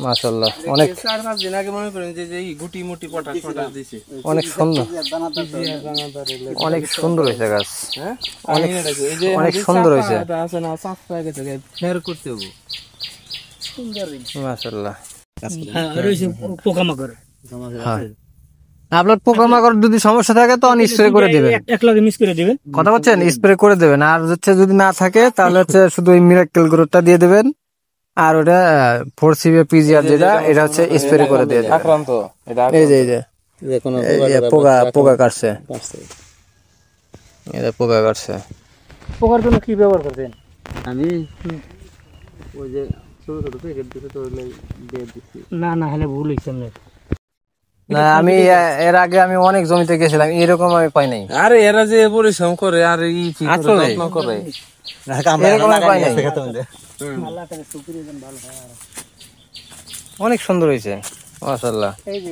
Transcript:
মাশাআল্লাহ অনেক 4-5 দিন আগে মনে করেন যে এই গুটি মুটি পটাশ দিছে অনেক সুন্দর অনেক সুন্দর হয়েছে গাছ হ্যাঁ অনেক সুন্দর হয়েছে এটা আছে না সাফ হয়ে গেছে ফের করতে হবে সুন্দর মাশাআল্লাহ হ্যাঁ রয়েছে পোকামাকড় হ্যাঁ আপনার পোকামাকড় যদি সমস্যা থাকে তো স্প্রে করে দিবেন এক লগে মিক্স করে দিবেন কথা বলছেন স্প্রে করে দেবেন আর হচ্ছে যদি না থাকে তাহলে হচ্ছে শুধু এই মিরাক্কেল গ্রোথটা দিয়ে দিবেন আর ওটা 4CB পিজিআর যেটা এটা হচ্ছে স্প্রে করে দিয়ে দিবেন আক্রান্ত এটা এই যে কোনো পোকা কাটছে এটা পোকা কাটছে পোকার জন্য কি ব্যবহার করবেন আমি ওই যে ছোট ছোট প্যাকেট দিতে তো দিয়ে দিচ্ছি না হলে ভুল হইছে না আমি এর আগে আমি অনেক জমিতে গেছিলাম এরকম আমি পাই নাই আরে এরা যে পরিশ্রম করে আর এই যত্ন করে এরকম আমি পাই নাই অনেক সুন্দর হয়েছে মাশাআল্লাহ এই যে